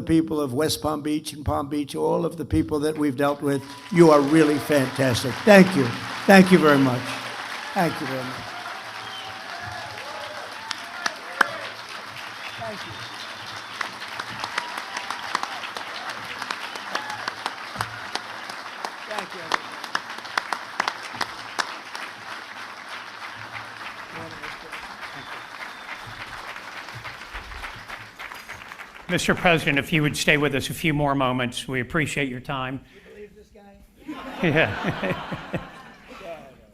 people of West Palm Beach and Palm Beach, all of the people that we've dealt with. You are really fantastic. Thank you. Thank you very much. Thank you very much. Thank you. Thank you. Mr. President, if you would stay with us a few more moments, we appreciate your time. You believe this guy? Yeah.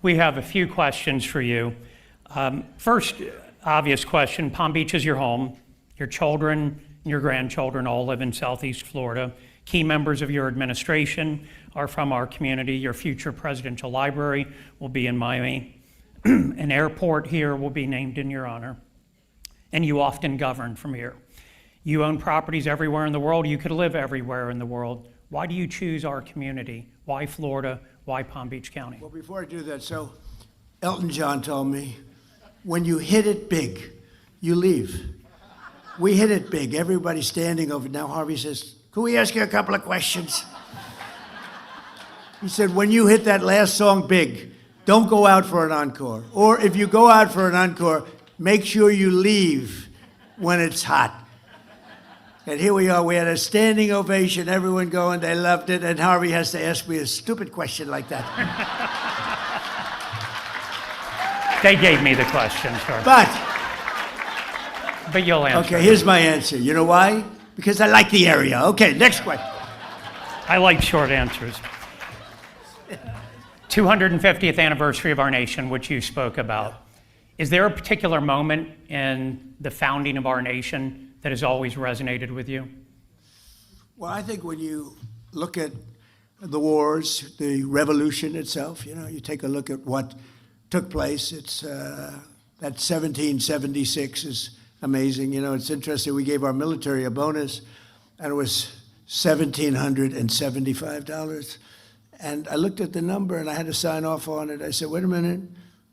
We have a few questions for you. First, obvious question, Palm Beach is your home. Your children and your grandchildren all live in Southeast Florida. Key members of your administration are from our community. Your future presidential library will be in Miami. An airport here will be named in your honor. And you often govern from here. You own properties everywhere in the world. You could live everywhere in the world. Why do you choose our community? Why Florida? Why Palm Beach County? Well, before I do that, so Elton John told me, when you hit it big, you leave. We hit it big. Everybody's standing over. Now Harvey says, can we ask you a couple of questions? He said, when you hit that last song big, don't go out for an encore. Or if you go out for an encore, make sure you leave when it's hot. And here we are, we had a standing ovation, everyone going, they loved it, and Harvey has to ask me a stupid question like that. They gave me the question, sir. But you'll answer. Okay, here's my answer. You know why? Because I like the area. Okay, next question. I like short answers. 250th anniversary of our nation, which you spoke about. Is there a particular moment in the founding of our nation that has always resonated with you? Well, I think when you look at the wars, the revolution itself, you take a look at what took place. It's that 1776 is amazing. It's interesting. We gave our military a bonus, and it was $1,775. And I looked at the number, and I had to sign off on it. I said, wait a minute.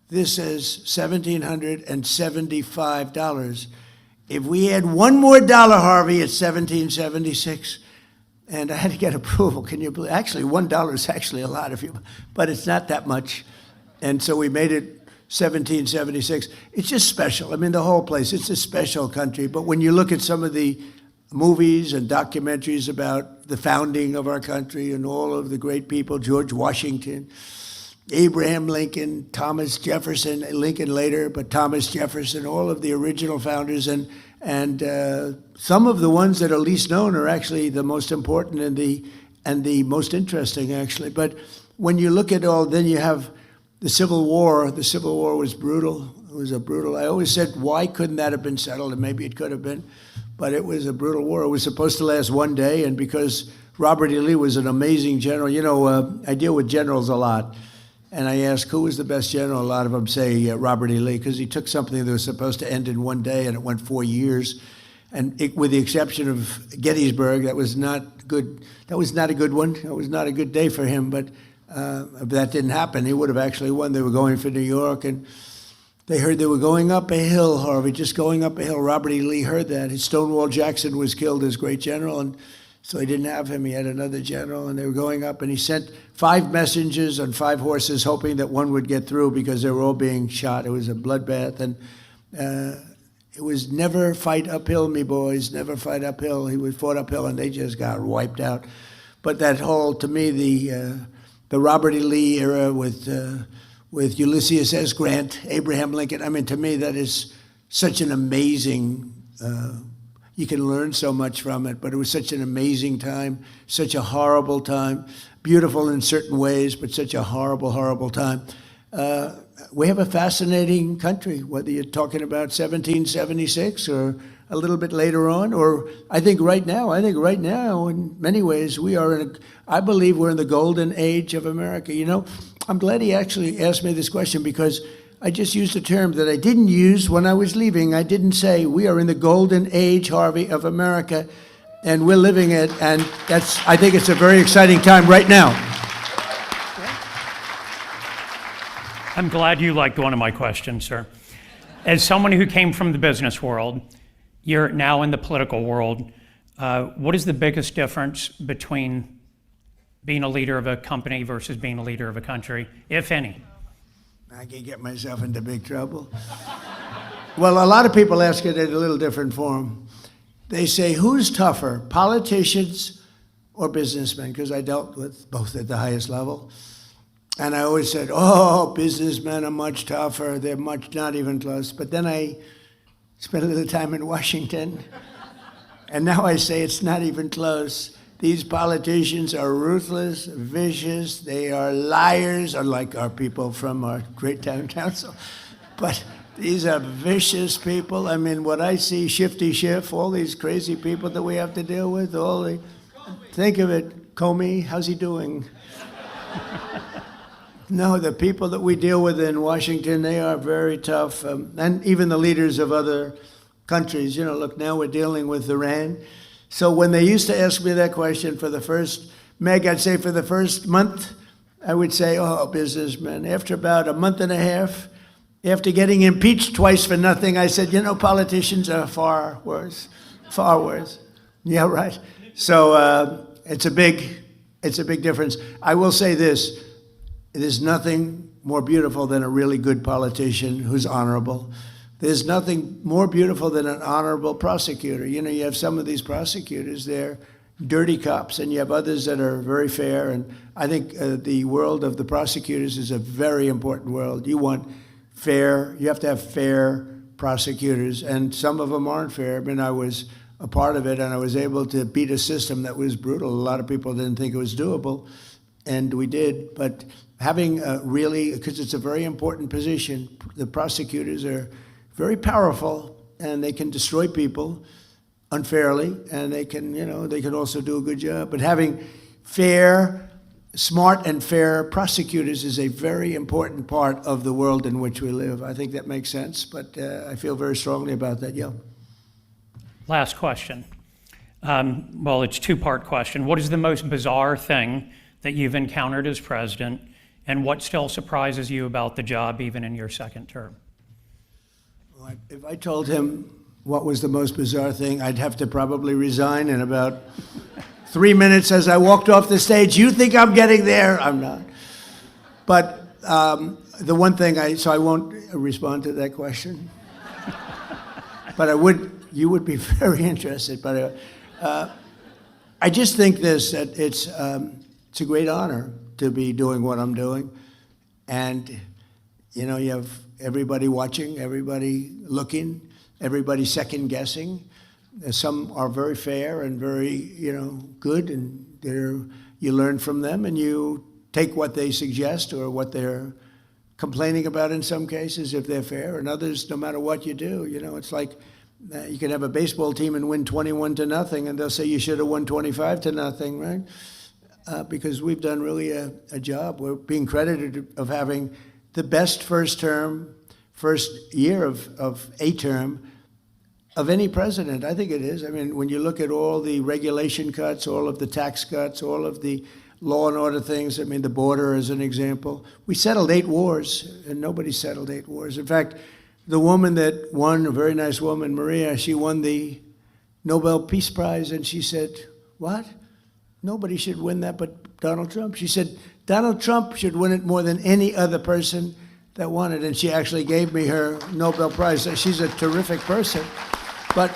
This is $1,775. If we had one more dollar, Harvey, it's 1776, and I had to get approval. Can you believe? Actually, $1 is actually a lot, but it's not that much, and so we made it 1776. It's just special. I mean, the whole place. It's a special country. But when you look at some of the movies and documentaries about the founding of our country and all of the great people, George Washington, Abraham Lincoln, Thomas Jefferson, Lincoln later, but Thomas Jefferson, all of the original founders, and some of the ones that are least known are actually the most important and the most interesting, actually. But when you look at all, then you have the Civil War. The Civil War was brutal. It was a brutal. I always said, why couldn't that have been settled? And maybe it could have been, but it was a brutal war. It was supposed to last one day, and because Robert E. Lee was an amazing general. I deal with generals a lot. And I ask, who was the best general? A lot of them say Robert E. Lee, because he took something that was supposed to end in one day, and it went 4 years. And with the exception of Gettysburg, that was not good. That was not a good one. That was not a good day for him. But that didn't happen. He would have actually won. They were going for New York, and they heard they were going up a hill, Harvey, just going up a hill. Robert E. Lee heard that. Stonewall Jackson was killed as great general, and so he didn't have him. He had another general, and they were going up, and he sent 5 messengers on 5 horses, hoping that one would get through because they were all being shot. It was a bloodbath, and it was never fight uphill, me boys, never fight uphill. He was fought uphill, and they just got wiped out. But that whole, to me, the Robert E. Lee era with Ulysses S. Grant, Abraham Lincoln, I mean, to me, that is such an amazing you can learn so much from it, but it was such an amazing time, such a horrible time, beautiful in certain ways, but such a horrible, horrible time. We have a fascinating country, whether you're talking about 1776 or a little bit later on, or I think right now, in many ways, I believe we're in the golden age of America. I'm glad he actually asked me this question, because I just used a term that I didn't use when I was leaving. I didn't say we are in the golden age, Harvey, of America, and we're living it, and I think it's a very exciting time right now. I'm glad you liked one of my questions, sir. As someone who came from the business world, you're now in the political world. What is the biggest difference between being a leader of a company versus being a leader of a country, if any? I can get myself into big trouble. Well, a lot of people ask it in a little different form. They say, who's tougher, politicians or businessmen? Because I dealt with both at the highest level. And I always said, oh, businessmen are much tougher. They're not even close. But then I spent a little time in Washington. And now I say it's not even close. These politicians are ruthless, vicious. They are liars, unlike our people from our great town council. But these are vicious people. I mean, what I see, Shifty Schiff, all these crazy people that we have to deal with, think of it, Comey, how's he doing? No, the people that we deal with in Washington, they are very tough. And even the leaders of other countries, look, now we're dealing with Iran. So when they used to ask me that question for the first, Meg, I'd say for the first month, I would say, oh, businessmen. After about a month and a half, after getting impeached twice for nothing, I said, politicians are far worse, far worse. Yeah, right. So it's a big difference. I will say this, there's nothing more beautiful than a really good politician who's honorable. There's nothing more beautiful than an honorable prosecutor. You have some of these prosecutors, they're dirty cops, and you have others that are very fair. And I think the world of the prosecutors is a very important world. You have to have fair prosecutors, and some of them aren't fair. I mean, I was a part of it, and I was able to beat a system that was brutal. A lot of people didn't think it was doable, and we did. But having because it's a very important position, the prosecutors are very powerful, and they can destroy people unfairly, and they can also do a good job. But having smart and fair prosecutors is a very important part of the world in which we live. I think that makes sense, but I feel very strongly about that, yeah. Last question. Well, it's a two-part question. What is the most bizarre thing that you've encountered as president, and what still surprises you about the job even in your second term? Well, if I told him what was the most bizarre thing, I'd have to probably resign in about 3 minutes as I walked off the stage. You think I'm getting there? I'm not. But the one thing so I won't respond to that question. But you would be very interested. But I just think that it's a great honor to be doing what I'm doing. And, you have everybody watching, everybody looking, everybody second guessing. Some are very fair and very, good, and you learn from them, and you take what they suggest or what they're complaining about in some cases, if they're fair, and others, no matter what you do, it's like you can have a baseball team and win 21-0, and they'll say you should have won 25-0, right? Because we've done really a job. We're being credited of having the best first year of a term of any president. I think it is. I mean, when you look at all the regulation cuts, all of the tax cuts, all of the law and order things, I mean, the border as an example, we settled 8 wars, and nobody settled 8 wars. In fact, the woman that won, a very nice woman, Maria, she won the Nobel Peace Prize, and she said, what? Nobody should win that but Donald Trump. She said, Donald Trump should win it more than any other person that won it. And she actually gave me her Nobel Prize. She's a terrific person. But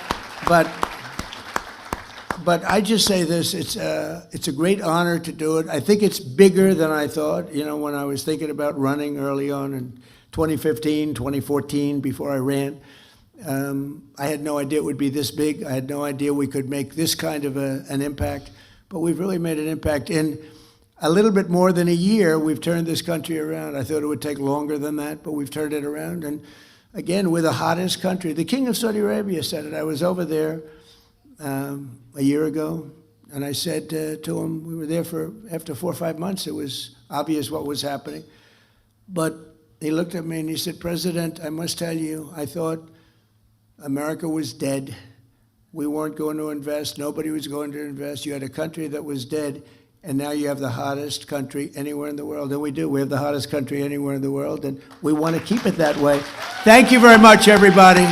I just say this, it's a great honor to do it. I think it's bigger than I thought. When I was thinking about running early on in 2015, 2014, before I ran, I had no idea it would be this big. I had no idea we could make this kind of an impact. But we've really made an impact. In a little bit more than a year, we've turned this country around. I thought it would take longer than that, but we've turned it around. And again, we're the hottest country. The King of Saudi Arabia said it. I was over there a year ago, and I said to him, we were there after 4 or 5 months, it was obvious what was happening. But he looked at me and he said, President, I must tell you, I thought America was dead. We weren't going to invest. Nobody was going to invest. You had a country that was dead, and now you have the hottest country anywhere in the world. And we do. We have the hottest country anywhere in the world, and we want to keep it that way. Thank you very much, everybody.